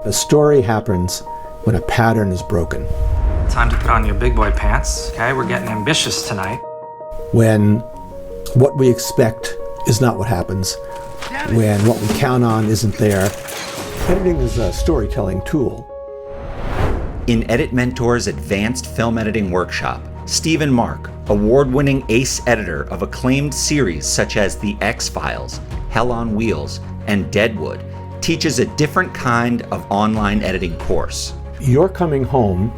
The story happens when a pattern is broken. Time to put on your big boy pants, okay? We're getting ambitious tonight. When what we expect is not what happens. When what we count on isn't there. Editing is a storytelling tool. In EditMentor's Advanced Film Editing Workshop, Steve and Mark, award-winning ace editor of acclaimed series such as The X-Files, Hell on Wheels, and Deadwood, teaches a different kind of online editing course. You're coming home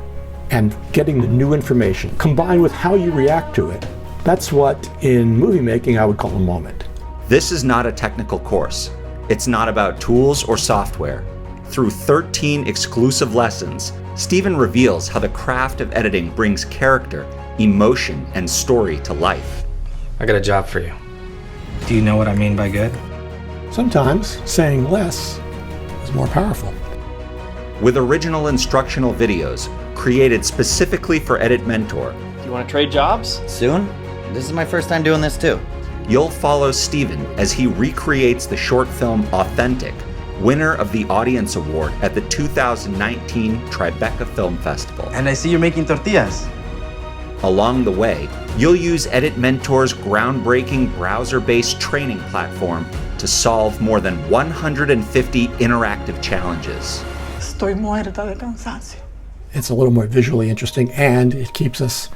and getting the new information combined with how you react to it. That's what in movie making I would call a moment. This is not a technical course. It's not about tools or software. Through 13 exclusive lessons, Steven reveals how the craft of editing brings character, emotion, and story to life. I got a job for you. Do you know what I mean by good? Sometimes saying less is more powerful. With original instructional videos created specifically for EditMentor, Do you want to trade jobs? Soon? This is my first time doing this too. you'll follow Steven as he recreates the short film Authentic, winner of the Audience Award at the 2019 Tribeca Film Festival. And I see you're making tortillas. Along the way, you'll use EditMentor's groundbreaking browser-based training platform to solve more than 150 interactive challenges. Estoy muerta de cansancio. It's a little more visually interesting, and it keeps us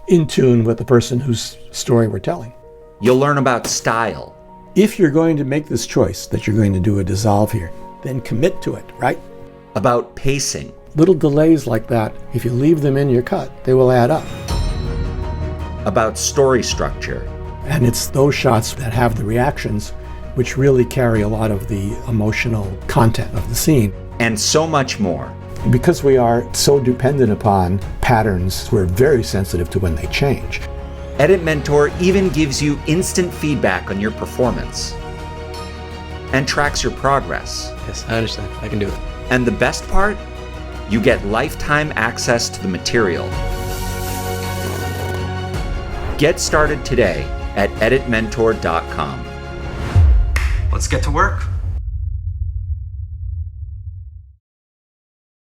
in tune with the person whose story we're telling. You'll learn about style, If you're going to make this choice that you're going to do a dissolve here, then commit to it, right? about pacing, Little delays like that, if you leave them in your cut, they will add up. about story structure, And it's those shots that have the reactions which really carry a lot of the emotional content of the scene. and so much more. Because we are so dependent upon patterns, we're very sensitive to when they change. EditMentor even gives you instant feedback on your performance and tracks your progress. Yes, I understand. I can do it. And the best part? You get lifetime access to the material. Get started today at editmentor.com. Let's get to work.